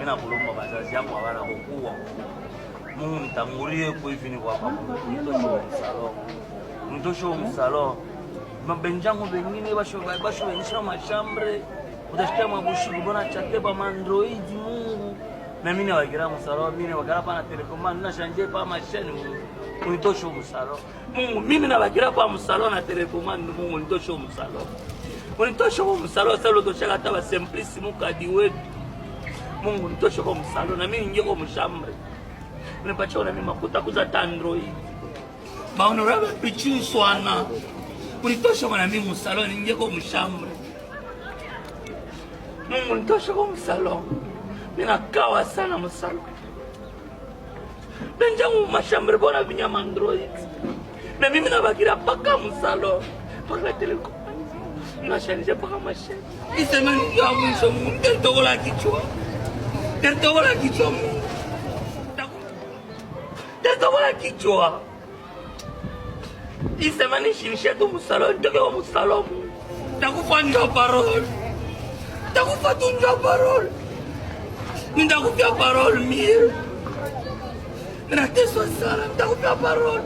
na kulomba bazazi yangu abana kokuwa. Mungu nitangulie kwa hivi ni kwa Mungu. Mtosho msalo. Mabenjangu bengine basho benisha mashambre. Utashika mabushi kubona chate pa Android Mungu. Na mimi nawagira msalo, mimi nawagira pa na telecommand na shanje pa mashine Mungu. Unitosho msalo. Mungu mimi nawagira pa msalo na telecommand Mungu unitosho msalo. Unitosho msalo salo toshaka taba simplissimo kadi wetu. Mungu unitosho kwa msalo na mimi ninge kwa mshambre. Unipacha na mimi makuta kuza Android. Baona rabe pichu swana. Unitosha kwa mimi msalo ninge kwa mshambre. Mungu unitosha kwa msalo. Mina kawa sana msalo. Benjangu mashambre bona vinyama Android. Na mimi nabagira paka msalo. Paka telekom. Nashanije paka mashine. Isemani ya mwisho Mungu ndogola kichwa. Ndogola kichwa Mungu. Ndogola kichwa. Isemani shinisha tu msalo, ndogo msalo. Takufanya parole. Takufatunja parole. Ndakupia parole mie. Nateswa sana, ndakupia parole.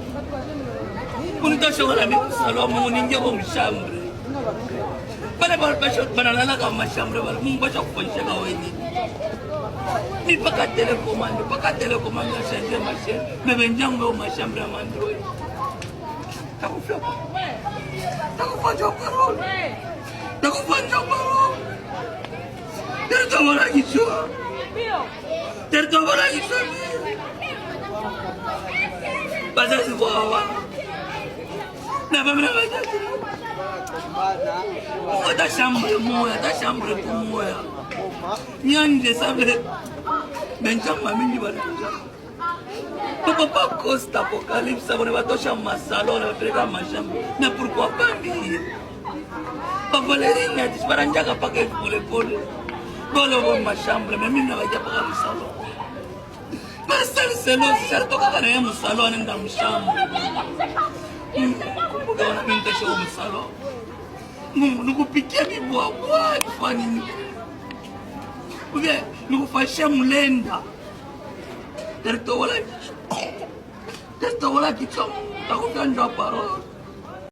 Unitosha wala mimi msalo Mungu ninge kwa mshambre. Banalala kama mashambre wala Mungu bacha kufanyisha kwa wenyewe. Ni paka telecommand na shanje machine. Mebenjangu wa mashambre ya Android. Takufanya parole. Takufanya parole. Tertobora kichwa. Tertobora kichwa. Bazazi kwa na mama na bazazi. Ata chambre moya. Nyanje sabe. Benchama mingi bana. Papa Costa Apocalypse on va toucher ma salon na peleka machambre. Na pourquoi pas dire? Papa Lerina disparanja ka paquet pole. Bolo bo machambre mais mimi na baja pa salon. Pasal selo certo ka kana mu salon nda machambre. Kumbuka na pinta show mu salon. Nukupikia bibwa fani ni. Uge nukufashia mlenda. Terto wala kichwa. Takufanya parole.